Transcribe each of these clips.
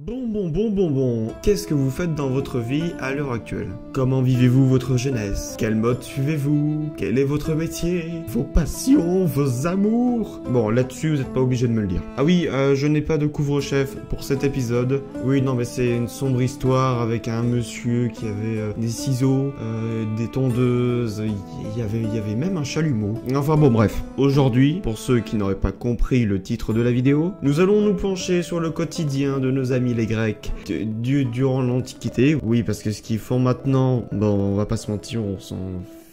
Bon, qu'est-ce que vous faites dans votre vie à l'heure actuelle? Comment vivez-vous votre jeunesse? Quel mode suivez-vous? Quel est votre métier? Vos passions? Vos amours? Bon, là-dessus, vous n'êtes pas obligé de me le dire. Ah oui, je n'ai pas de couvre-chef pour cet épisode. Oui, non, mais c'est une sombre histoire avec un monsieur qui avait des ciseaux, des tondeuses, il y avait même un chalumeau. Enfin bon, bref. Aujourd'hui, pour ceux qui n'auraient pas compris le titre de la vidéo, nous allons nous pencher sur le quotidien de nos amis les Grecs durant l'Antiquité. Oui, parce que ce qu'ils font maintenant, bon, on va pas se mentir, on s'en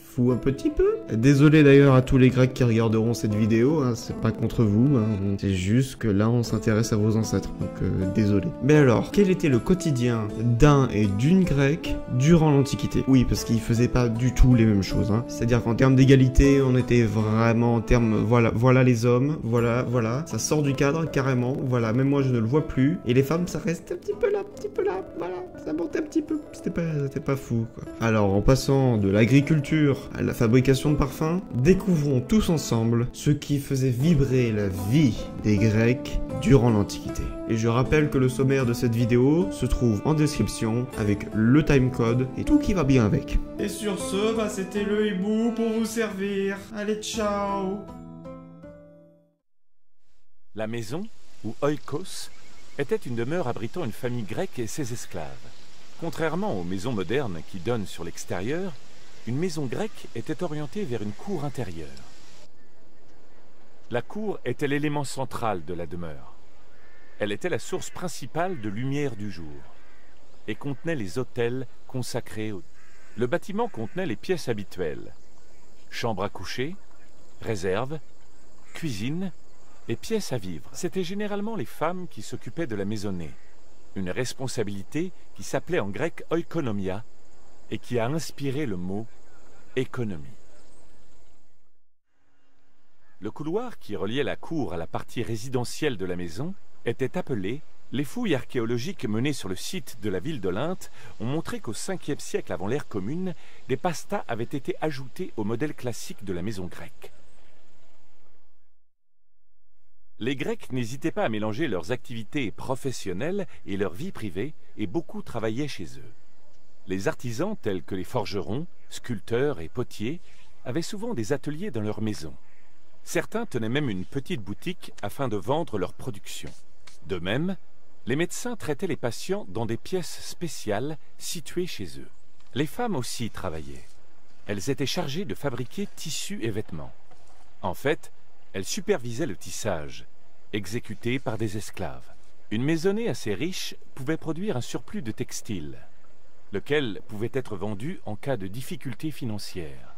fout un petit peu. Désolé d'ailleurs à tous les Grecs qui regarderont cette vidéo, hein, c'est pas contre vous, hein, c'est juste que là on s'intéresse à vos ancêtres, donc désolé. Mais alors, quel était le quotidien d'un et d'une grecque durant l'Antiquité? Oui, parce qu'ils faisaient pas du tout les mêmes choses, hein. C'est-à-dire qu'en termes d'égalité, on était vraiment en termes, voilà les hommes, voilà, ça sort du cadre carrément, voilà, même moi je ne le vois plus, et les femmes ça reste un petit peu là, voilà, ça montait un petit peu, c'était pas fou, quoi. Alors, en passant de l'agriculture à la fabrication de parfums, découvrons tous ensemble ce qui faisait vibrer la vie des Grecs durant l'Antiquité. Et je rappelle que le sommaire de cette vidéo se trouve en description avec le timecode et tout qui va bien avec. Et sur ce, bah c'était le hibou pour vous servir. Allez, ciao! La maison, ou oikos, était une demeure abritant une famille grecque et ses esclaves. Contrairement aux maisons modernes qui donnent sur l'extérieur, une maison grecque était orientée vers une cour intérieure. La cour était l'élément central de la demeure. Elle était la source principale de lumière du jour et contenait les autels consacrés au... Le bâtiment contenait les pièces habituelles: chambre à coucher, réserve, cuisine et pièces à vivre. C'était généralement les femmes qui s'occupaient de la maisonnée, une responsabilité qui s'appelait en grec oikonomia et qui a inspiré le mot économie. Le couloir qui reliait la cour à la partie résidentielle de la maison était appelé. Les fouilles archéologiques menées sur le site de la ville d'Olynte ont montré qu'au 5e siècle avant l'ère commune, des pastas avaient été ajoutés au modèle classique de la maison grecque. Les Grecs n'hésitaient pas à mélanger leurs activités professionnelles et leur vie privée, et beaucoup travaillaient chez eux. Les artisans tels que les forgerons, sculpteurs et potiers avaient souvent des ateliers dans leur maison. Certains tenaient même une petite boutique afin de vendre leur production. De même, les médecins traitaient les patients dans des pièces spéciales situées chez eux. Les femmes aussi travaillaient. Elles étaient chargées de fabriquer tissus et vêtements. En fait, elles supervisaient le tissage, exécuté par des esclaves. Une maisonnée assez riche pouvait produire un surplus de textiles, lequel pouvait être vendu en cas de difficultés financières.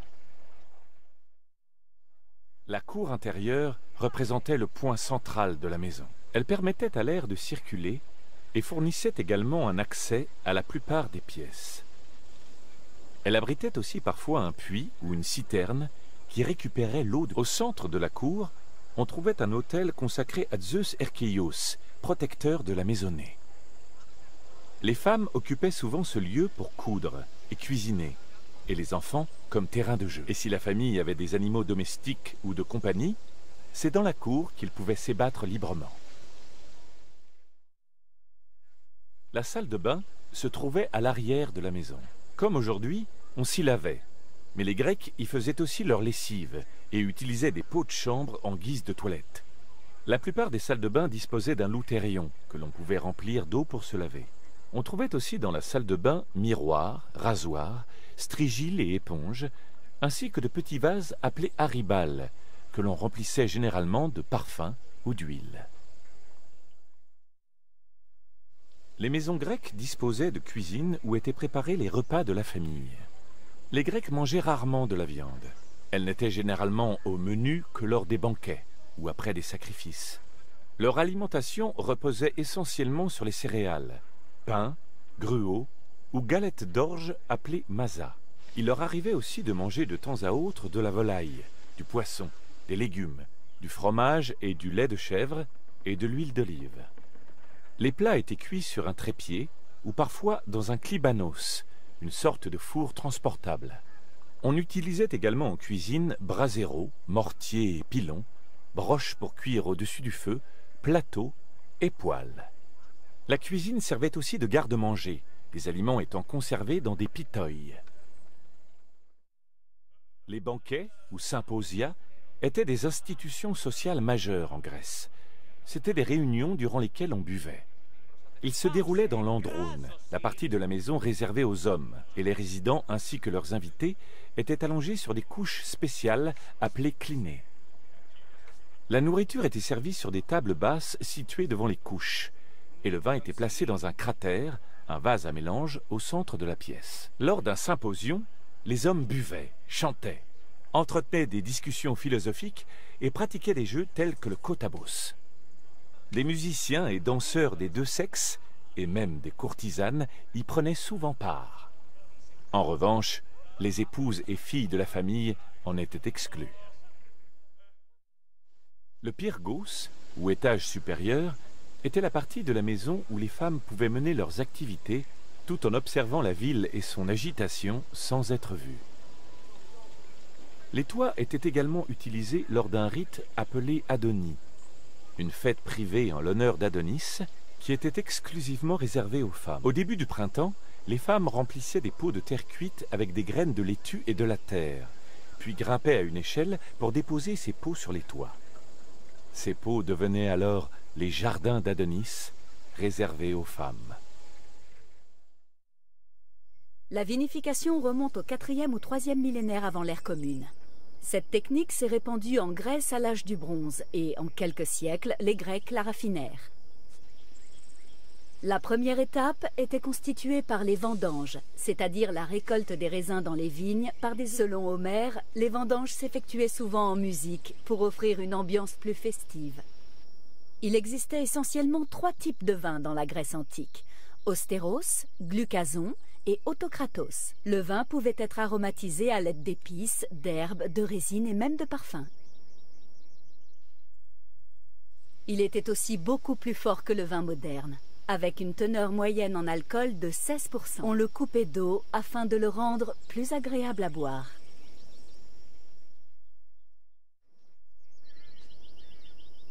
La cour intérieure représentait le point central de la maison. Elle permettait à l'air de circuler et fournissait également un accès à la plupart des pièces. Elle abritait aussi parfois un puits ou une citerne qui récupérait l'eau. Au centre de la cour, on trouvait un autel consacré à Zeus Erkeios, protecteur de la maisonnée. Les femmes occupaient souvent ce lieu pour coudre et cuisiner, et les enfants comme terrain de jeu. Et si la famille avait des animaux domestiques ou de compagnie, c'est dans la cour qu'ils pouvaient s'ébattre librement. La salle de bain se trouvait à l'arrière de la maison. Comme aujourd'hui, on s'y lavait, mais les Grecs y faisaient aussi leur lessive et utilisaient des pots de chambre en guise de toilette. La plupart des salles de bain disposaient d'un loutérion que l'on pouvait remplir d'eau pour se laver. On trouvait aussi dans la salle de bain miroirs, rasoirs, strigiles et éponges, ainsi que de petits vases appelés aribales, que l'on remplissait généralement de parfums ou d'huile. Les maisons grecques disposaient de cuisines où étaient préparés les repas de la famille. Les Grecs mangeaient rarement de la viande. Elle n'était généralement au menu que lors des banquets ou après des sacrifices. Leur alimentation reposait essentiellement sur les céréales, pain, gruau ou galettes d'orge appelées masa. Il leur arrivait aussi de manger de temps à autre de la volaille, du poisson, des légumes, du fromage et du lait de chèvre et de l'huile d'olive. Les plats étaient cuits sur un trépied ou parfois dans un klibanos, une sorte de four transportable. On utilisait également en cuisine braseros, mortiers et pilons, broches pour cuire au-dessus du feu, plateaux et poêles. La cuisine servait aussi de garde-manger, les aliments étant conservés dans des pitoi. Les banquets, ou symposia, étaient des institutions sociales majeures en Grèce. C'étaient des réunions durant lesquelles on buvait. Ils se déroulaient dans l'androne, la partie de la maison réservée aux hommes, et les résidents ainsi que leurs invités étaient allongés sur des couches spéciales appelées clinés. La nourriture était servie sur des tables basses situées devant les couches, et le vin était placé dans un cratère, un vase à mélange, au centre de la pièce. Lors d'un symposion, les hommes buvaient, chantaient, entretenaient des discussions philosophiques et pratiquaient des jeux tels que le kotabos. Des musiciens et danseurs des deux sexes, et même des courtisanes, y prenaient souvent part. En revanche, les épouses et filles de la famille en étaient exclues. Le pyrgos, ou étage supérieur, était la partie de la maison où les femmes pouvaient mener leurs activités tout en observant la ville et son agitation sans être vues. Les toits étaient également utilisés lors d'un rite appelé Adonie, une fête privée en l'honneur d'Adonis qui était exclusivement réservée aux femmes. Au début du printemps, les femmes remplissaient des pots de terre cuite avec des graines de laitue et de la terre, puis grimpaient à une échelle pour déposer ces pots sur les toits. Ces pots devenaient alors les jardins d'Adonis, réservés aux femmes. La vinification remonte au 4e ou 3e millénaire avant l'ère commune. Cette technique s'est répandue en Grèce à l'âge du bronze et, en quelques siècles, les Grecs la raffinèrent. La première étape était constituée par les vendanges, c'est-à-dire la récolte des raisins dans les vignes par des... Selon Homère, les vendanges s'effectuaient souvent en musique pour offrir une ambiance plus festive. Il existait essentiellement 3 types de vins dans la Grèce antique: austéros, glucason et autokratos. Le vin pouvait être aromatisé à l'aide d'épices, d'herbes, de résines et même de parfums. Il était aussi beaucoup plus fort que le vin moderne, avec une teneur moyenne en alcool de 16%. On le coupait d'eau afin de le rendre plus agréable à boire.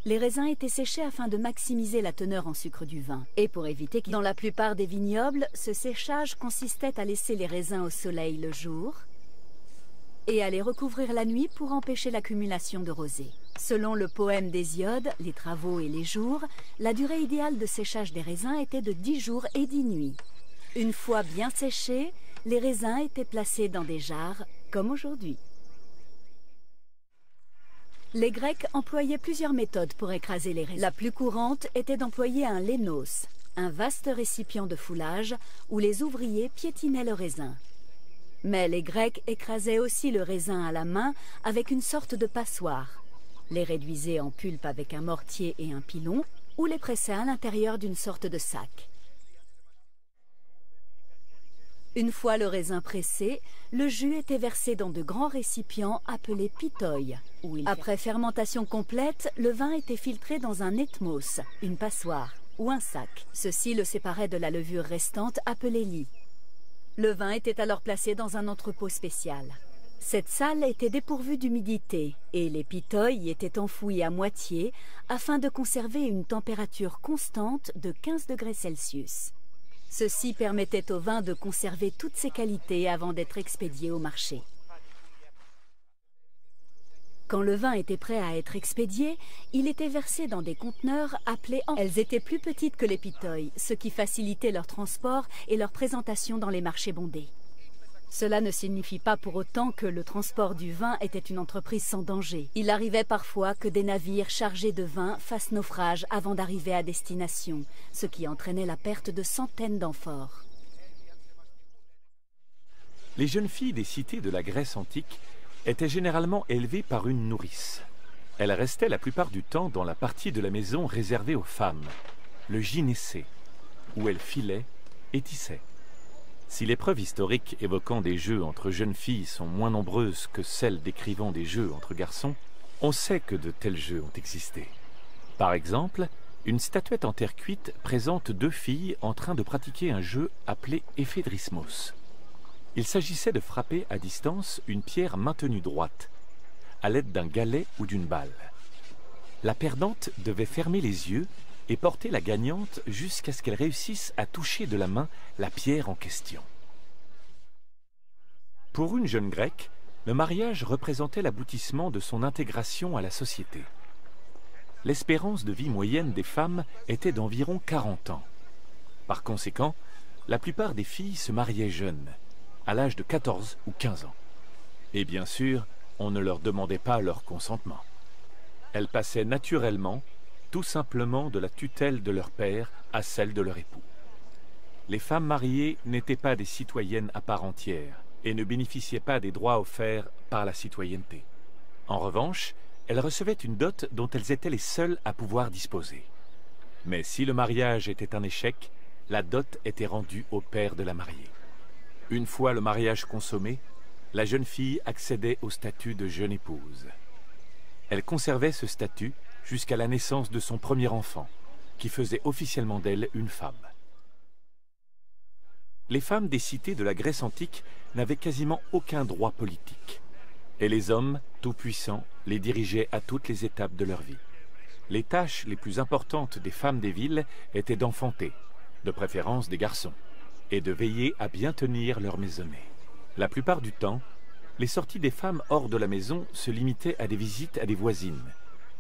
Les raisins étaient séchés afin de maximiser la teneur en sucre du vin. Et pour éviter que... Dans la plupart des vignobles, ce séchage consistait à laisser les raisins au soleil le jour et à les recouvrir la nuit pour empêcher l'accumulation de rosée. Selon le poème d'Hésiode, Les Travaux et les Jours, la durée idéale de séchage des raisins était de 10 jours et 10 nuits. Une fois bien séchés, les raisins étaient placés dans des jarres, comme aujourd'hui. Les Grecs employaient plusieurs méthodes pour écraser les raisins. La plus courante était d'employer un lénos, un vaste récipient de foulage où les ouvriers piétinaient le raisin. Mais les Grecs écrasaient aussi le raisin à la main avec une sorte de passoire, les réduisaient en pulpe avec un mortier et un pilon ou les pressaient à l'intérieur d'une sorte de sac. Une fois le raisin pressé, le jus était versé dans de grands récipients appelés pitoi. Après fermentation complète, le vin était filtré dans un ethmos, une passoire, ou un sac. Ceci le séparait de la levure restante appelée lie. Le vin était alors placé dans un entrepôt spécial. Cette salle était dépourvue d'humidité et les pitoi étaient enfouis à moitié afin de conserver une température constante de 15 degrés Celsius. Ceci permettait au vin de conserver toutes ses qualités avant d'être expédié au marché. Quand le vin était prêt à être expédié, il était versé dans des conteneurs appelés amphores. Elles étaient plus petites que les pitoi, ce qui facilitait leur transport et leur présentation dans les marchés bondés. Cela ne signifie pas pour autant que le transport du vin était une entreprise sans danger. Il arrivait parfois que des navires chargés de vin fassent naufrage avant d'arriver à destination, ce qui entraînait la perte de centaines d'amphores. Les jeunes filles des cités de la Grèce antique étaient généralement élevées par une nourrice. Elles restaient la plupart du temps dans la partie de la maison réservée aux femmes, le gynécée, où elles filaient et tissaient. Si les preuves historiques évoquant des jeux entre jeunes filles sont moins nombreuses que celles décrivant des jeux entre garçons, on sait que de tels jeux ont existé. Par exemple, une statuette en terre cuite présente 2 filles en train de pratiquer un jeu appelé ephedrismos. Il s'agissait de frapper à distance une pierre maintenue droite, à l'aide d'un galet ou d'une balle. La perdante devait fermer les yeux et porter la gagnante jusqu'à ce qu'elle réussisse à toucher de la main la pierre en question. Pour une jeune grecque, le mariage représentait l'aboutissement de son intégration à la société. L'espérance de vie moyenne des femmes était d'environ 40 ans. Par conséquent, la plupart des filles se mariaient jeunes, à l'âge de 14 ou 15 ans. Et bien sûr, on ne leur demandait pas leur consentement. Elles passaient naturellement, tout simplement de la tutelle de leur père à celle de leur époux. Les femmes mariées n'étaient pas des citoyennes à part entière et ne bénéficiaient pas des droits offerts par la citoyenneté. En revanche, elles recevaient une dot dont elles étaient les seules à pouvoir disposer. Mais si le mariage était un échec, la dot était rendue au père de la mariée. Une fois le mariage consommé, la jeune fille accédait au statut de jeune épouse. Elle conservait ce statut jusqu'à la naissance de son premier enfant, qui faisait officiellement d'elle une femme. Les femmes des cités de la Grèce antique n'avaient quasiment aucun droit politique. Et les hommes, tout-puissants, les dirigeaient à toutes les étapes de leur vie. Les tâches les plus importantes des femmes des villes étaient d'enfanter, de préférence des garçons, et de veiller à bien tenir leur maisonnée. La plupart du temps, les sorties des femmes hors de la maison se limitaient à des visites à des voisines,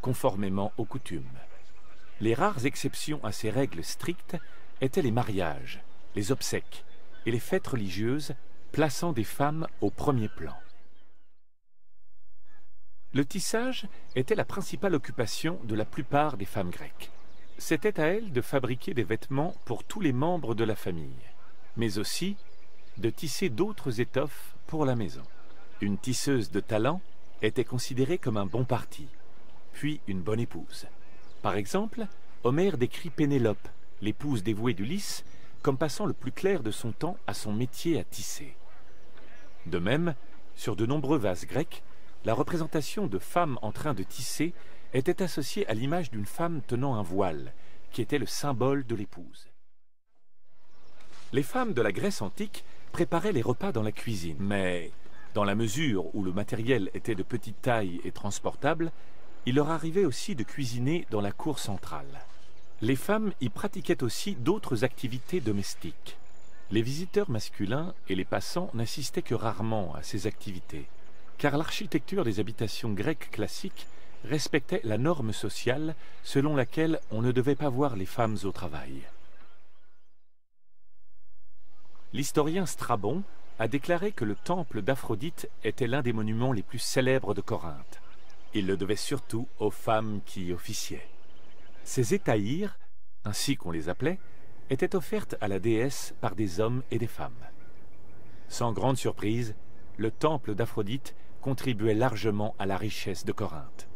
conformément aux coutumes. Les rares exceptions à ces règles strictes étaient les mariages, les obsèques et les fêtes religieuses, plaçant des femmes au premier plan. Le tissage était la principale occupation de la plupart des femmes grecques. C'était à elles de fabriquer des vêtements pour tous les membres de la famille, mais aussi de tisser d'autres étoffes pour la maison. Une tisseuse de talent était considérée comme un bon parti, puis une bonne épouse. Par exemple, Homère décrit Pénélope, l'épouse dévouée d'Ulysse, comme passant le plus clair de son temps à son métier à tisser. De même, sur de nombreux vases grecs, la représentation de femmes en train de tisser était associée à l'image d'une femme tenant un voile, qui était le symbole de l'épouse. Les femmes de la Grèce antique préparaient les repas dans la cuisine, mais dans la mesure où le matériel était de petite taille et transportable, il leur arrivait aussi de cuisiner dans la cour centrale. Les femmes y pratiquaient aussi d'autres activités domestiques. Les visiteurs masculins et les passants n'assistaient que rarement à ces activités, car l'architecture des habitations grecques classiques respectait la norme sociale selon laquelle on ne devait pas voir les femmes au travail. L'historien Strabon a déclaré que le temple d'Aphrodite était l'un des monuments les plus célèbres de Corinthe. Il le devait surtout aux femmes qui y officiaient. Ces hétaïres, ainsi qu'on les appelait, étaient offertes à la déesse par des hommes et des femmes. Sans grande surprise, le temple d'Aphrodite contribuait largement à la richesse de Corinthe.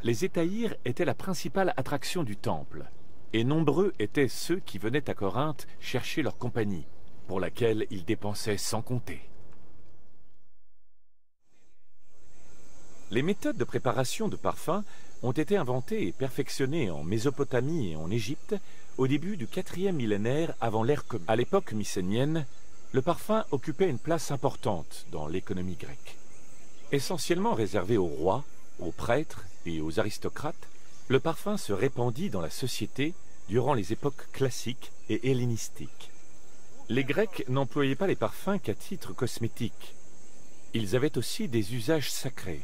Les hétaïres étaient la principale attraction du temple, et nombreux étaient ceux qui venaient à Corinthe chercher leur compagnie, pour laquelle ils dépensaient sans compter. Les méthodes de préparation de parfums ont été inventées et perfectionnées en Mésopotamie et en Égypte au début du 4e millénaire avant l'ère commune. À l'époque mycénienne, le parfum occupait une place importante dans l'économie grecque. Essentiellement réservé aux rois, aux prêtres et aux aristocrates, le parfum se répandit dans la société durant les époques classiques et hellénistiques. Les Grecs n'employaient pas les parfums qu'à titre cosmétique. Ils avaient aussi des usages sacrés.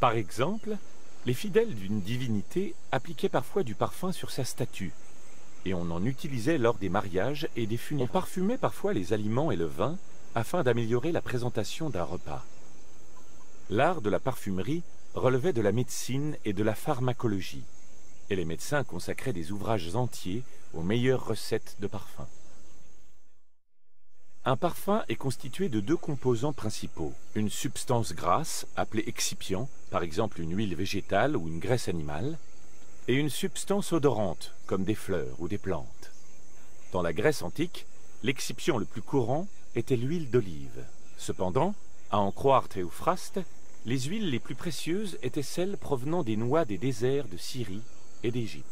Par exemple, les fidèles d'une divinité appliquaient parfois du parfum sur sa statue, et on en utilisait lors des mariages et des funérailles. On parfumait parfois les aliments et le vin afin d'améliorer la présentation d'un repas. L'art de la parfumerie relevait de la médecine et de la pharmacologie, et les médecins consacraient des ouvrages entiers aux meilleures recettes de parfum. Un parfum est constitué de deux composants principaux, une substance grasse, appelée excipient, par exemple une huile végétale ou une graisse animale, et une substance odorante, comme des fleurs ou des plantes. Dans la Grèce antique, l'excipient le plus courant était l'huile d'olive. Cependant, à en croire Théophraste, les huiles les plus précieuses étaient celles provenant des noix des déserts de Syrie et d'Égypte.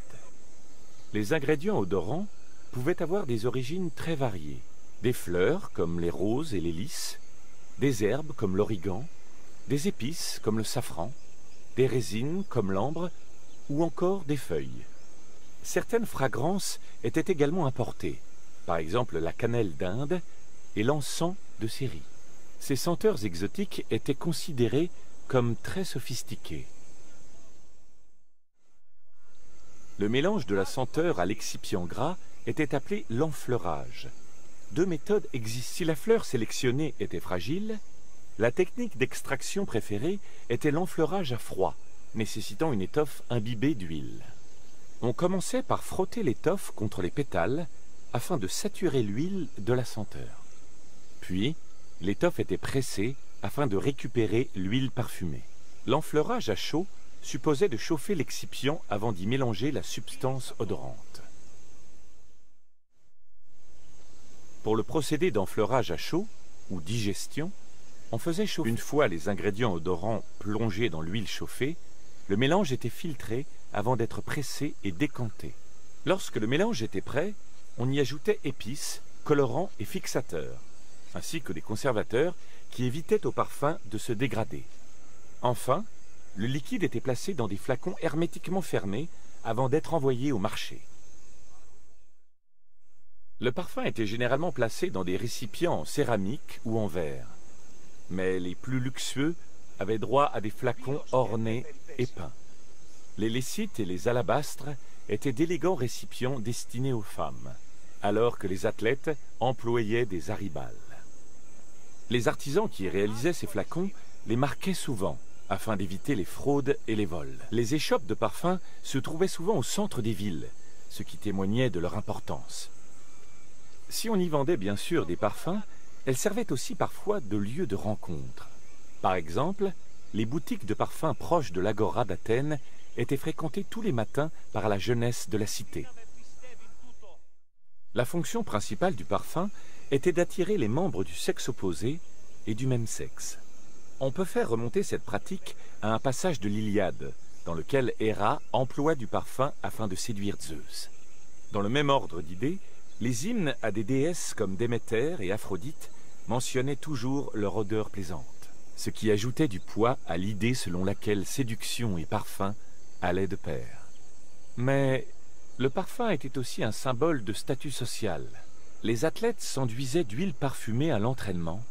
Les ingrédients odorants pouvaient avoir des origines très variées. Des fleurs comme les roses et les lys, des herbes comme l'origan, des épices comme le safran, des résines comme l'ambre ou encore des feuilles. Certaines fragrances étaient également importées, par exemple la cannelle d'Inde et l'encens de Syrie. Ces senteurs exotiques étaient considérées comme très sophistiquées. Le mélange de la senteur à l'excipient gras était appelé l'enfleurage. Deux méthodes existent. Si la fleur sélectionnée était fragile, la technique d'extraction préférée était l'enfleurage à froid, nécessitant une étoffe imbibée d'huile. On commençait par frotter l'étoffe contre les pétales afin de saturer l'huile de la senteur. Puis, l'étoffe était pressée afin de récupérer l'huile parfumée. L'enfleurage à chaud supposait de chauffer l'excipient avant d'y mélanger la substance odorante. Pour le procédé d'enfleurage à chaud, ou digestion, on faisait chauffer. Une fois les ingrédients odorants plongés dans l'huile chauffée, le mélange était filtré avant d'être pressé et décanté. Lorsque le mélange était prêt, on y ajoutait épices, colorants et fixateurs, ainsi que des conservateurs qui évitaient au parfum de se dégrader. Enfin, le liquide était placé dans des flacons hermétiquement fermés avant d'être envoyé au marché. Le parfum était généralement placé dans des récipients en céramique ou en verre, mais les plus luxueux avaient droit à des flacons ornés et peints. Les lécites et les alabastres étaient d'élégants récipients destinés aux femmes, alors que les athlètes employaient des aribales. Les artisans qui réalisaient ces flacons les marquaient souvent, afin d'éviter les fraudes et les vols. Les échoppes de parfums se trouvaient souvent au centre des villes, ce qui témoignait de leur importance. Si on y vendait bien sûr des parfums, elles servaient aussi parfois de lieu de rencontre. Par exemple, les boutiques de parfums proches de l'agora d'Athènes étaient fréquentées tous les matins par la jeunesse de la cité. La fonction principale du parfum était d'attirer les membres du sexe opposé et du même sexe. On peut faire remonter cette pratique à un passage de l'Iliade, dans lequel Héra emploie du parfum afin de séduire Zeus. Dans le même ordre d'idées, les hymnes à des déesses comme Déméter et Aphrodite mentionnaient toujours leur odeur plaisante, ce qui ajoutait du poids à l'idée selon laquelle séduction et parfum allaient de pair. Mais le parfum était aussi un symbole de statut social. Les athlètes s'enduisaient d'huile parfumée à l'entraînement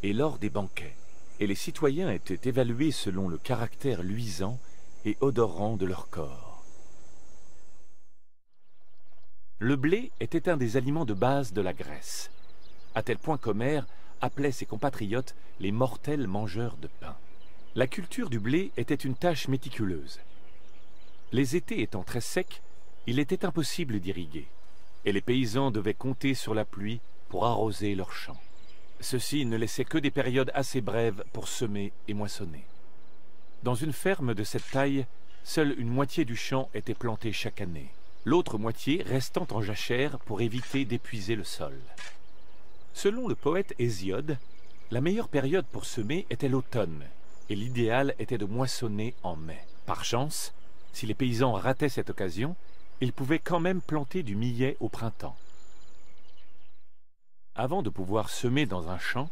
et lors des banquets, et les citoyens étaient évalués selon le caractère luisant et odorant de leur corps. Le blé était un des aliments de base de la Grèce, à tel point qu'Homère appelait ses compatriotes les mortels mangeurs de pain. La culture du blé était une tâche méticuleuse. Les étés étant très secs, il était impossible d'irriguer, et les paysans devaient compter sur la pluie pour arroser leurs champs. Ceux-ci ne laissaient que des périodes assez brèves pour semer et moissonner. Dans une ferme de cette taille, seule une moitié du champ était plantée chaque année, l'autre moitié restant en jachère pour éviter d'épuiser le sol. Selon le poète Hésiode, la meilleure période pour semer était l'automne, et l'idéal était de moissonner en mai. Par chance, si les paysans rataient cette occasion, ils pouvaient quand même planter du millet au printemps. Avant de pouvoir semer dans un champ,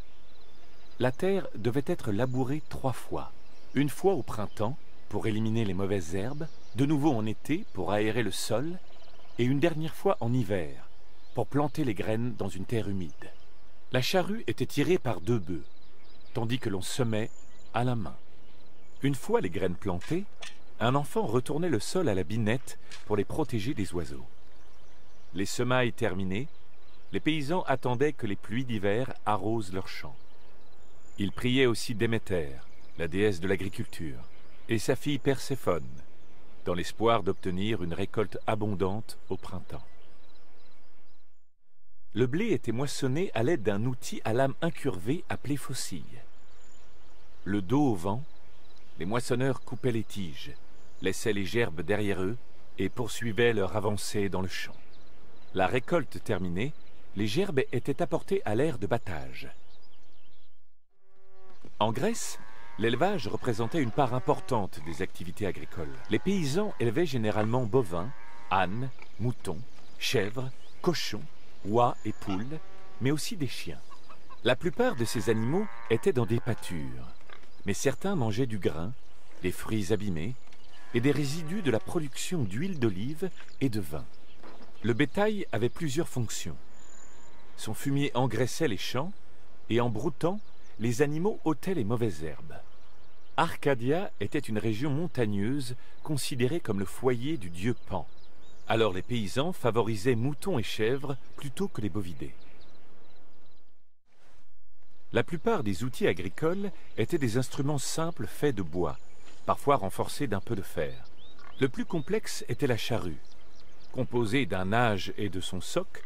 la terre devait être labourée 3 fois. Une fois au printemps, pour éliminer les mauvaises herbes, de nouveau en été pour aérer le sol, et une dernière fois en hiver, pour planter les graines dans une terre humide. La charrue était tirée par 2 bœufs, tandis que l'on semait à la main. Une fois les graines plantées, un enfant retournait le sol à la binette pour les protéger des oiseaux. Les semailles terminées, les paysans attendaient que les pluies d'hiver arrosent leurs champs. Ils priaient aussi Déméter, la déesse de l'agriculture, et sa fille Perséphone, dans l'espoir d'obtenir une récolte abondante au printemps. Le blé était moissonné à l'aide d'un outil à lame incurvée appelé faucille. Le dos au vent, les moissonneurs coupaient les tiges, laissaient les gerbes derrière eux et poursuivaient leur avancée dans le champ. La récolte terminée, les gerbes étaient apportées à l'aire de battage. En Grèce, l'élevage représentait une part importante des activités agricoles. Les paysans élevaient généralement bovins, ânes, moutons, chèvres, cochons, oies et poules, mais aussi des chiens. La plupart de ces animaux étaient dans des pâtures, mais certains mangeaient du grain, des fruits abîmés, et des résidus de la production d'huile d'olive et de vin. Le bétail avait plusieurs fonctions. Son fumier engraissait les champs et en broutant, les animaux ôtaient les mauvaises herbes. Arcadia était une région montagneuse considérée comme le foyer du dieu Pan. Alors les paysans favorisaient moutons et chèvres plutôt que les bovidés. La plupart des outils agricoles étaient des instruments simples faits de bois, parfois renforcés d'un peu de fer. Le plus complexe était la charrue, composée d'un âge et de son soc,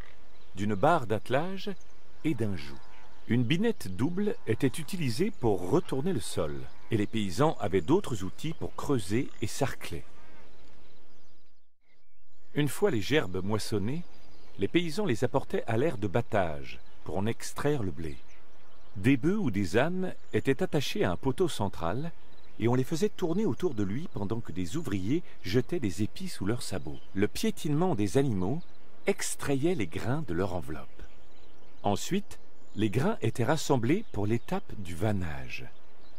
d'une barre d'attelage et d'un joug. Une binette double était utilisée pour retourner le sol, et les paysans avaient d'autres outils pour creuser et sarcler. Une fois les gerbes moissonnées, les paysans les apportaient à l'aire de battage pour en extraire le blé. Des bœufs ou des ânes étaient attachés à un poteau central et on les faisait tourner autour de lui pendant que des ouvriers jetaient des épis sous leurs sabots. Le piétinement des animaux extrayait les grains de leur enveloppe. Ensuite, les grains étaient rassemblés pour l'étape du vannage.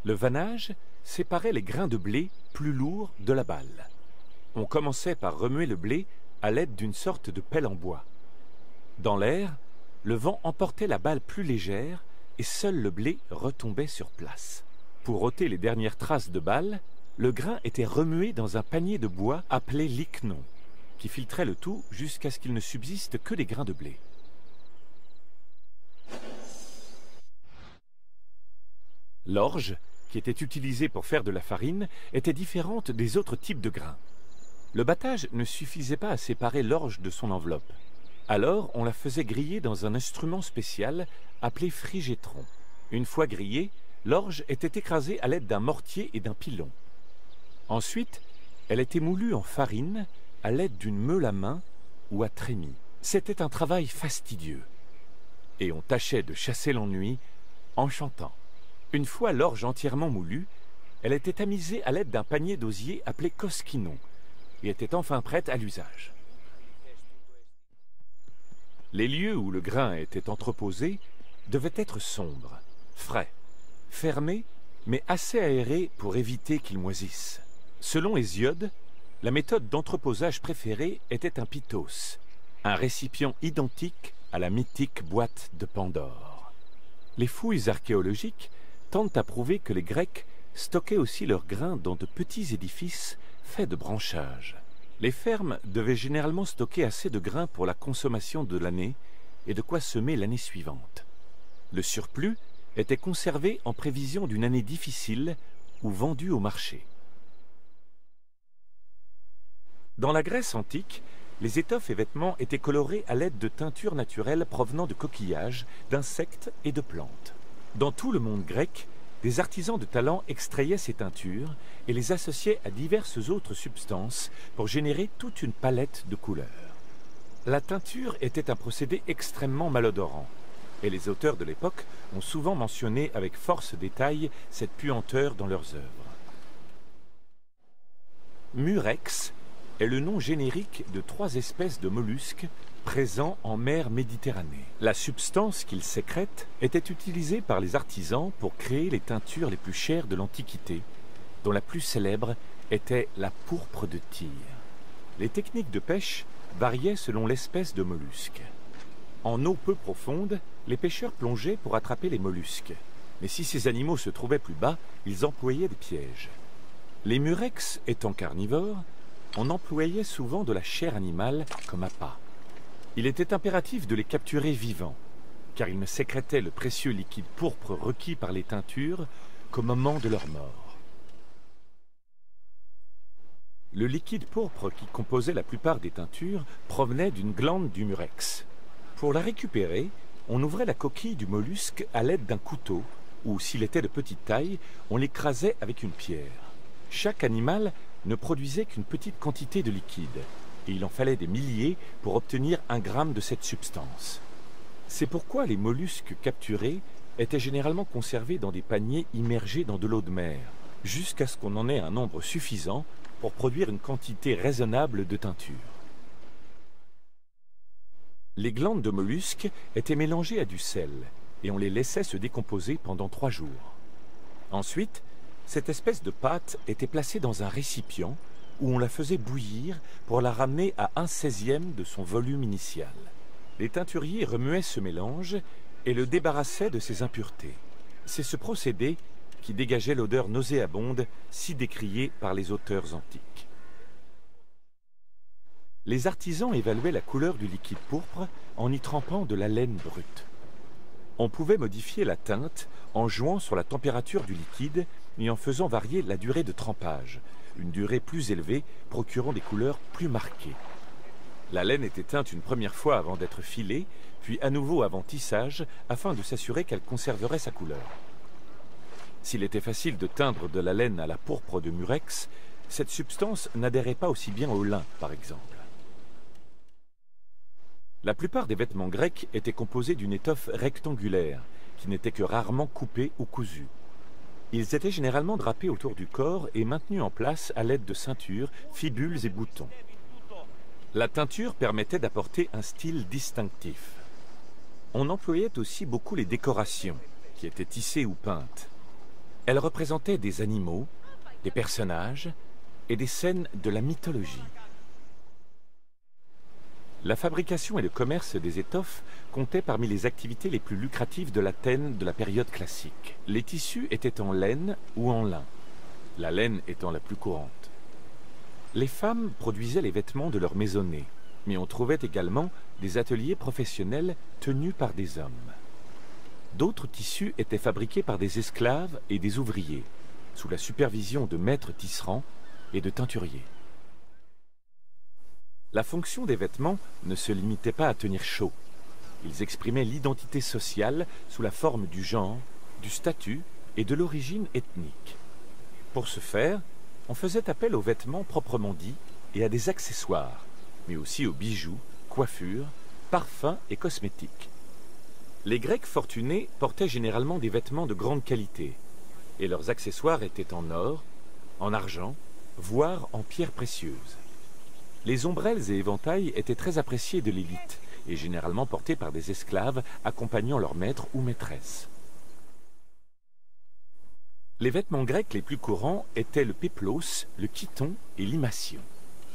Le vannage séparait les grains de blé plus lourds de la balle. On commençait par remuer le blé à l'aide d'une sorte de pelle en bois. Dans l'air, le vent emportait la balle plus légère et seul le blé retombait sur place. Pour ôter les dernières traces de balle, le grain était remué dans un panier de bois appelé liquenon, qui filtrait le tout jusqu'à ce qu'il ne subsiste que des grains de blé. L'orge, qui était utilisée pour faire de la farine, était différente des autres types de grains. Le battage ne suffisait pas à séparer l'orge de son enveloppe. Alors, on la faisait griller dans un instrument spécial appelé frigétron. Une fois grillée, l'orge était écrasée à l'aide d'un mortier et d'un pilon. Ensuite, elle était moulue en farine à l'aide d'une meule à main ou à trémie. C'était un travail fastidieux. Et on tâchait de chasser l'ennui en chantant. Une fois l'orge entièrement moulue, elle était tamisée à l'aide d'un panier d'osier appelé kosquinon et était enfin prête à l'usage. Les lieux où le grain était entreposé devaient être sombres, frais, fermés, mais assez aérés pour éviter qu'il moisisse. Selon Hésiode, la méthode d'entreposage préférée était un pitos, un récipient identique à la mythique boîte de Pandore. Les fouilles archéologiques tendent à prouver que les Grecs stockaient aussi leurs grains dans de petits édifices faits de branchages. Les fermes devaient généralement stocker assez de grains pour la consommation de l'année et de quoi semer l'année suivante. Le surplus était conservé en prévision d'une année difficile ou vendu au marché. Dans la Grèce antique, les étoffes et vêtements étaient colorés à l'aide de teintures naturelles provenant de coquillages, d'insectes et de plantes. Dans tout le monde grec, des artisans de talent extrayaient ces teintures et les associaient à diverses autres substances pour générer toute une palette de couleurs. La teinture était un procédé extrêmement malodorant, et les auteurs de l'époque ont souvent mentionné avec force détail cette puanteur dans leurs œuvres. Murex est le nom générique de 3 espèces de mollusques présents en mer Méditerranée. La substance qu'ils sécrètent était utilisée par les artisans pour créer les teintures les plus chères de l'Antiquité, dont la plus célèbre était la pourpre de Tyr. Les techniques de pêche variaient selon l'espèce de mollusque. En eau peu profonde, les pêcheurs plongeaient pour attraper les mollusques, mais si ces animaux se trouvaient plus bas, ils employaient des pièges. Les murex étant carnivores, on employait souvent de la chair animale comme appât. Il était impératif de les capturer vivants, car ils ne sécrétaient le précieux liquide pourpre requis par les teintures qu'au moment de leur mort. Le liquide pourpre qui composait la plupart des teintures provenait d'une glande du murex. Pour la récupérer, on ouvrait la coquille du mollusque à l'aide d'un couteau, ou s'il était de petite taille, on l'écrasait avec une pierre. Chaque animal ne produisait qu'une petite quantité de liquide, et il en fallait des milliers pour obtenir 1 gramme de cette substance. C'est pourquoi les mollusques capturés étaient généralement conservés dans des paniers immergés dans de l'eau de mer, jusqu'à ce qu'on en ait un nombre suffisant pour produire une quantité raisonnable de teinture. Les glandes de mollusques étaient mélangées à du sel, et on les laissait se décomposer pendant 3 jours. Ensuite, cette espèce de pâte était placée dans un récipient où on la faisait bouillir pour la ramener à 1/16e de son volume initial. Les teinturiers remuaient ce mélange et le débarrassaient de ses impuretés. C'est ce procédé qui dégageait l'odeur nauséabonde si décriée par les auteurs antiques. Les artisans évaluaient la couleur du liquide pourpre en y trempant de la laine brute. On pouvait modifier la teinte en jouant sur la température du liquide et en faisant varier la durée de trempage, une durée plus élevée procurant des couleurs plus marquées. La laine était teinte une première fois avant d'être filée, puis à nouveau avant tissage, afin de s'assurer qu'elle conserverait sa couleur. S'il était facile de teindre de la laine à la pourpre de murex, cette substance n'adhérait pas aussi bien au lin, par exemple. La plupart des vêtements grecs étaient composés d'une étoffe rectangulaire, qui n'était que rarement coupée ou cousue. Ils étaient généralement drapés autour du corps et maintenus en place à l'aide de ceintures, fibules et boutons. La teinture permettait d'apporter un style distinctif. On employait aussi beaucoup les décorations, qui étaient tissées ou peintes. Elles représentaient des animaux, des personnages et des scènes de la mythologie. La fabrication et le commerce des étoffes comptaient parmi les activités les plus lucratives de l'Athènes de la période classique. Les tissus étaient en laine ou en lin, la laine étant la plus courante. Les femmes produisaient les vêtements de leur maisonnée, mais on trouvait également des ateliers professionnels tenus par des hommes. D'autres tissus étaient fabriqués par des esclaves et des ouvriers, sous la supervision de maîtres tisserands et de teinturiers. La fonction des vêtements ne se limitait pas à tenir chaud. Ils exprimaient l'identité sociale sous la forme du genre, du statut et de l'origine ethnique. Pour ce faire, on faisait appel aux vêtements proprement dits et à des accessoires, mais aussi aux bijoux, coiffures, parfums et cosmétiques. Les Grecs fortunés portaient généralement des vêtements de grande qualité, et leurs accessoires étaient en or, en argent, voire en pierres précieuses. Les ombrelles et éventails étaient très appréciés de l'élite et généralement portés par des esclaves accompagnant leur maître ou maîtresse. Les vêtements grecs les plus courants étaient le péplos, le chiton et l'imation.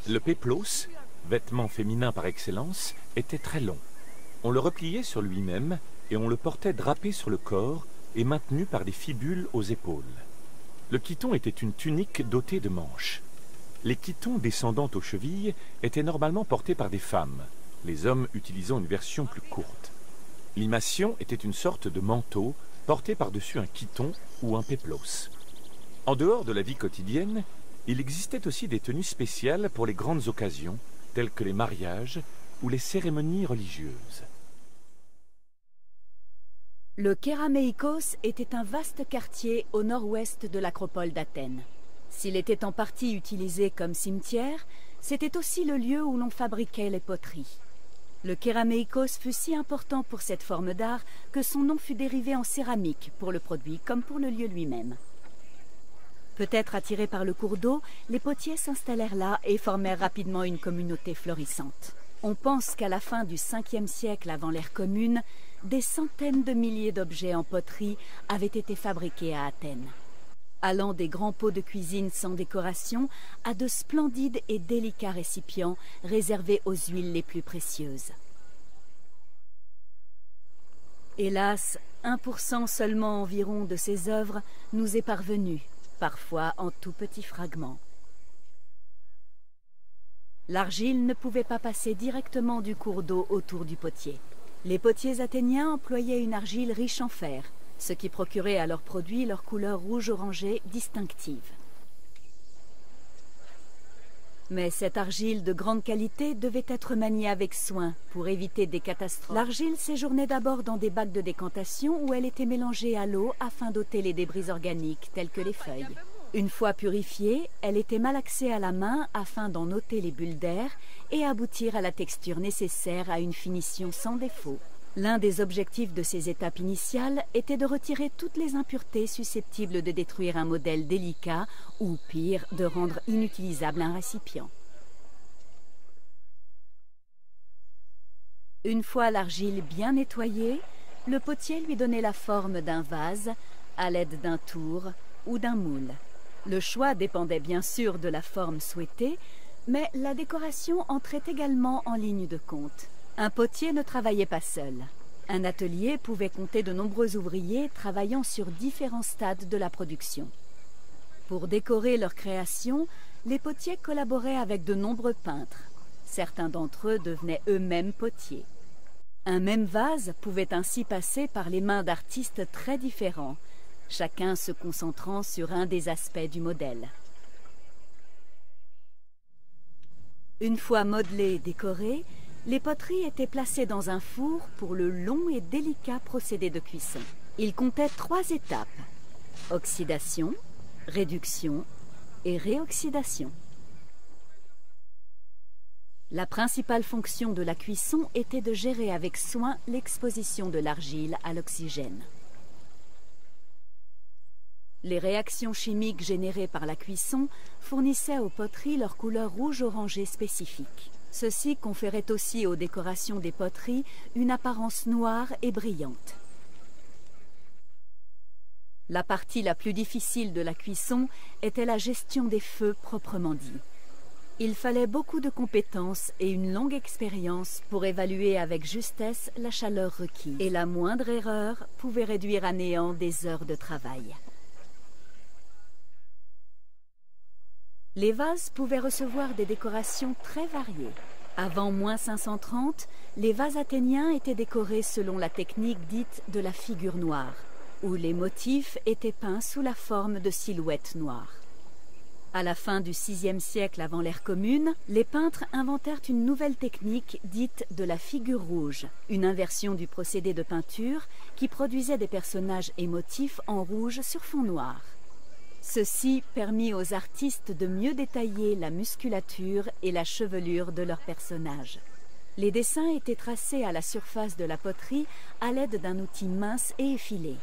Le péplos, vêtement féminin par excellence, était très long. On le repliait sur lui-même et on le portait drapé sur le corps et maintenu par des fibules aux épaules. Le chiton était une tunique dotée de manches. Les chitons descendant aux chevilles étaient normalement portés par des femmes, les hommes utilisant une version plus courte. L'imation était une sorte de manteau porté par-dessus un chiton ou un péplos. En dehors de la vie quotidienne, il existait aussi des tenues spéciales pour les grandes occasions, telles que les mariages ou les cérémonies religieuses. Le Kerameikos était un vaste quartier au nord-ouest de l'acropole d'Athènes. S'il était en partie utilisé comme cimetière, c'était aussi le lieu où l'on fabriquait les poteries. Le Kerameikos fut si important pour cette forme d'art que son nom fut dérivé en céramique pour le produit comme pour le lieu lui-même. Peut-être attirés par le cours d'eau, les potiers s'installèrent là et formèrent rapidement une communauté florissante. On pense qu'à la fin du 5e siècle avant l'ère commune, des centaines de milliers d'objets en poterie avaient été fabriqués à Athènes. Allant des grands pots de cuisine sans décoration à de splendides et délicats récipients réservés aux huiles les plus précieuses. Hélas, 1% seulement environ de ces œuvres nous est parvenu, parfois en tout petits fragments. L'argile ne pouvait pas passer directement du cours d'eau autour du potier. Les potiers athéniens employaient une argile riche en fer, ce qui procurait à leurs produits leur couleur rouge-orangée distinctive. Mais cette argile de grande qualité devait être maniée avec soin pour éviter des catastrophes. L'argile séjournait d'abord dans des bacs de décantation où elle était mélangée à l'eau afin d'ôter les débris organiques tels que les feuilles. Une fois purifiée, elle était malaxée à la main afin d'en ôter les bulles d'air et aboutir à la texture nécessaire à une finition sans défaut. L'un des objectifs de ces étapes initiales était de retirer toutes les impuretés susceptibles de détruire un modèle délicat ou, pire, de rendre inutilisable un récipient. Une fois l'argile bien nettoyée, le potier lui donnait la forme d'un vase à l'aide d'un tour ou d'un moule. Le choix dépendait bien sûr de la forme souhaitée, mais la décoration entrait également en ligne de compte. Un potier ne travaillait pas seul. Un atelier pouvait compter de nombreux ouvriers travaillant sur différents stades de la production. Pour décorer leur création, les potiers collaboraient avec de nombreux peintres. Certains d'entre eux devenaient eux-mêmes potiers. Un même vase pouvait ainsi passer par les mains d'artistes très différents, chacun se concentrant sur un des aspects du modèle. Une fois modelées et décorées, les poteries étaient placées dans un four pour le long et délicat procédé de cuisson. Il comptait 3 étapes: oxydation, réduction et réoxydation. La principale fonction de la cuisson était de gérer avec soin l'exposition de l'argile à l'oxygène. Les réactions chimiques générées par la cuisson fournissaient aux poteries leur couleur rouge-orangé spécifique. Ceci conférait aussi aux décorations des poteries une apparence noire et brillante. La partie la plus difficile de la cuisson était la gestion des feux proprement dit. Il fallait beaucoup de compétences et une longue expérience pour évaluer avec justesse la chaleur requise. Et la moindre erreur pouvait réduire à néant des heures de travail. Les vases pouvaient recevoir des décorations très variées. Avant -530, les vases athéniens étaient décorés selon la technique dite de la figure noire, où les motifs étaient peints sous la forme de silhouettes noires. À la fin du VIe siècle avant l'ère commune, les peintres inventèrent une nouvelle technique dite de la figure rouge, une inversion du procédé de peinture qui produisait des personnages et motifs en rouge sur fond noir. Ceci permit aux artistes de mieux détailler la musculature et la chevelure de leurs personnages. Les dessins étaient tracés à la surface de la poterie à l'aide d'un outil mince et effilé.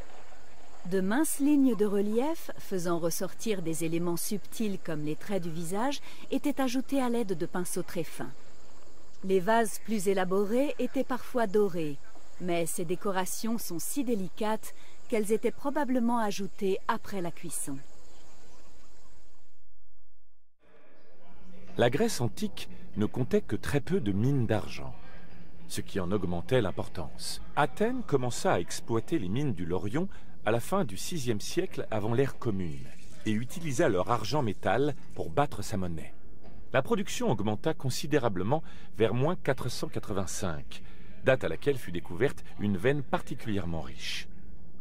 De minces lignes de relief, faisant ressortir des éléments subtils comme les traits du visage, étaient ajoutées à l'aide de pinceaux très fins. Les vases plus élaborés étaient parfois dorés, mais ces décorations sont si délicates qu'elles étaient probablement ajoutées après la cuisson. La Grèce antique ne comptait que très peu de mines d'argent, ce qui en augmentait l'importance. Athènes commença à exploiter les mines du Laurion à la fin du VIe siècle avant l'ère commune et utilisa leur argent-métal pour battre sa monnaie. La production augmenta considérablement vers -485, date à laquelle fut découverte une veine particulièrement riche.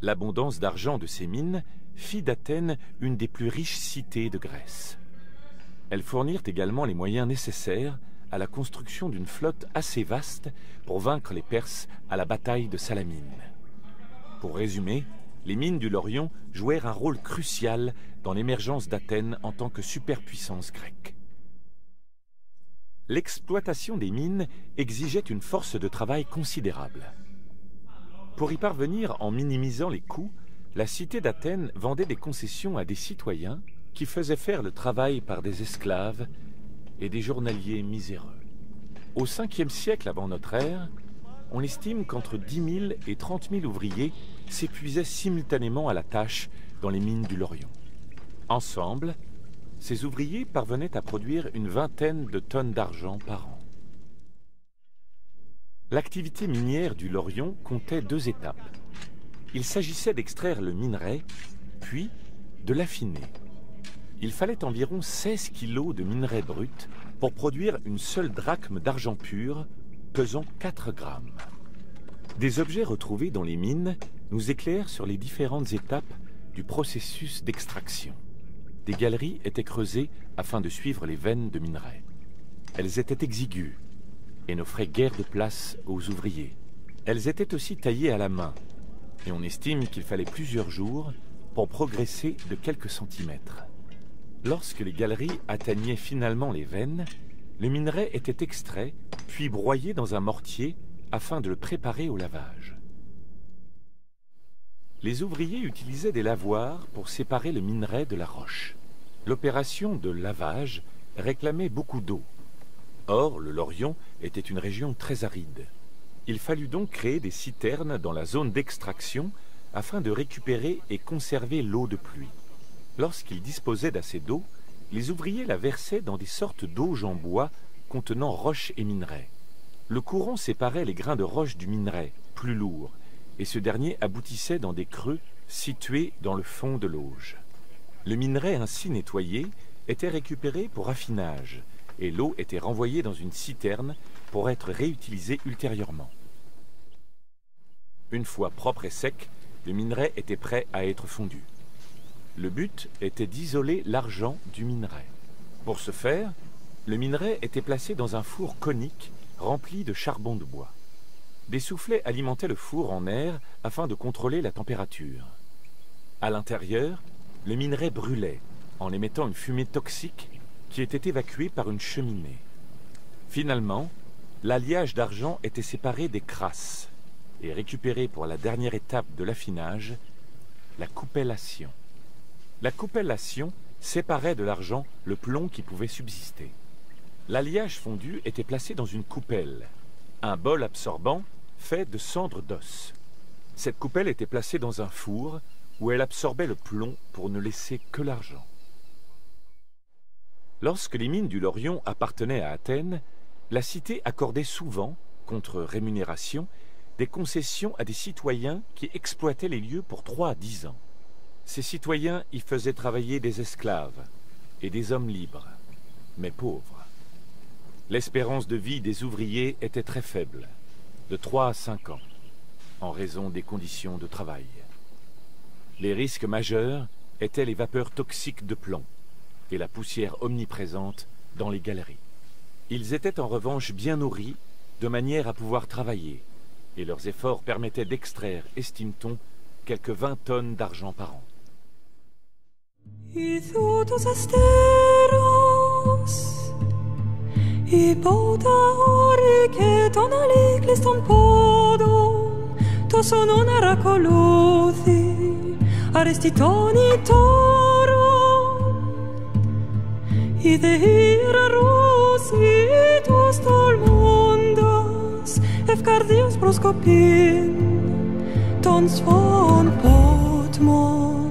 L'abondance d'argent de ces mines fit d'Athènes une des plus riches cités de Grèce. Elles fournirent également les moyens nécessaires à la construction d'une flotte assez vaste pour vaincre les Perses à la bataille de Salamine. Pour résumer, les mines du Laurion jouèrent un rôle crucial dans l'émergence d'Athènes en tant que superpuissance grecque. L'exploitation des mines exigeait une force de travail considérable. Pour y parvenir en minimisant les coûts, la cité d'Athènes vendait des concessions à des citoyens qui faisaient faire le travail par des esclaves et des journaliers miséreux. Au 5e siècle avant notre ère, on estime qu'entre 10 000 et 30 000 ouvriers s'épuisaient simultanément à la tâche dans les mines du Laurion. Ensemble, ces ouvriers parvenaient à produire une vingtaine de tonnes d'argent par an. L'activité minière du Laurion comptait 2 étapes. Il s'agissait d'extraire le minerai, puis de l'affiner. Il fallait environ 16 kilos de minerai brut pour produire une seule drachme d'argent pur, pesant 4 grammes. Des objets retrouvés dans les mines nous éclairent sur les différentes étapes du processus d'extraction. Des galeries étaient creusées afin de suivre les veines de minerai. Elles étaient exiguës et n'offraient guère de place aux ouvriers. Elles étaient aussi taillées à la main, et on estime qu'il fallait plusieurs jours pour progresser de quelques centimètres. Lorsque les galeries atteignaient finalement les veines, le minerai était extrait, puis broyé dans un mortier afin de le préparer au lavage. Les ouvriers utilisaient des lavoirs pour séparer le minerai de la roche. L'opération de lavage réclamait beaucoup d'eau. Or, le Laurion était une région très aride. Il fallut donc créer des citernes dans la zone d'extraction afin de récupérer et conserver l'eau de pluie. Lorsqu'ils disposaient d'assez d'eau, les ouvriers la versaient dans des sortes d'auges en bois contenant roches et minerais. Le courant séparait les grains de roche du minerai, plus lourd, et ce dernier aboutissait dans des creux situés dans le fond de l'auge. Le minerai ainsi nettoyé était récupéré pour affinage, et l'eau était renvoyée dans une citerne pour être réutilisée ultérieurement. Une fois propre et sec, le minerai était prêt à être fondu. Le but était d'isoler l'argent du minerai. Pour ce faire, le minerai était placé dans un four conique rempli de charbon de bois. Des soufflets alimentaient le four en air afin de contrôler la température. À l'intérieur, le minerai brûlait en émettant une fumée toxique qui était évacuée par une cheminée. Finalement, l'alliage d'argent était séparé des crasses et récupéré pour la dernière étape de l'affinage, la coupellation. La coupellation séparait de l'argent le plomb qui pouvait subsister. L'alliage fondu était placé dans une coupelle, un bol absorbant fait de cendres d'os. Cette coupelle était placée dans un four où elle absorbait le plomb pour ne laisser que l'argent. Lorsque les mines du Laurion appartenaient à Athènes, la cité accordait souvent, contre rémunération, des concessions à des citoyens qui exploitaient les lieux pour 3 à 10 ans. Ces citoyens y faisaient travailler des esclaves et des hommes libres, mais pauvres. L'espérance de vie des ouvriers était très faible, de 3 à 5 ans, en raison des conditions de travail. Les risques majeurs étaient les vapeurs toxiques de plomb et la poussière omniprésente dans les galeries. Ils étaient en revanche bien nourris, de manière à pouvoir travailler, et leurs efforts permettaient d'extraire, estime-t-on, quelques 20 tonnes d'argent par an. Ithoutos asteros, υπότα όρη και τον αλήκλειστον πόδων, τόσο non αρακολούθη, αριστητών ητόρων, είδε ιεραρούς ήτους τολμώντας, ευκαρδίως προσκοπήν, των σφών ποτμών.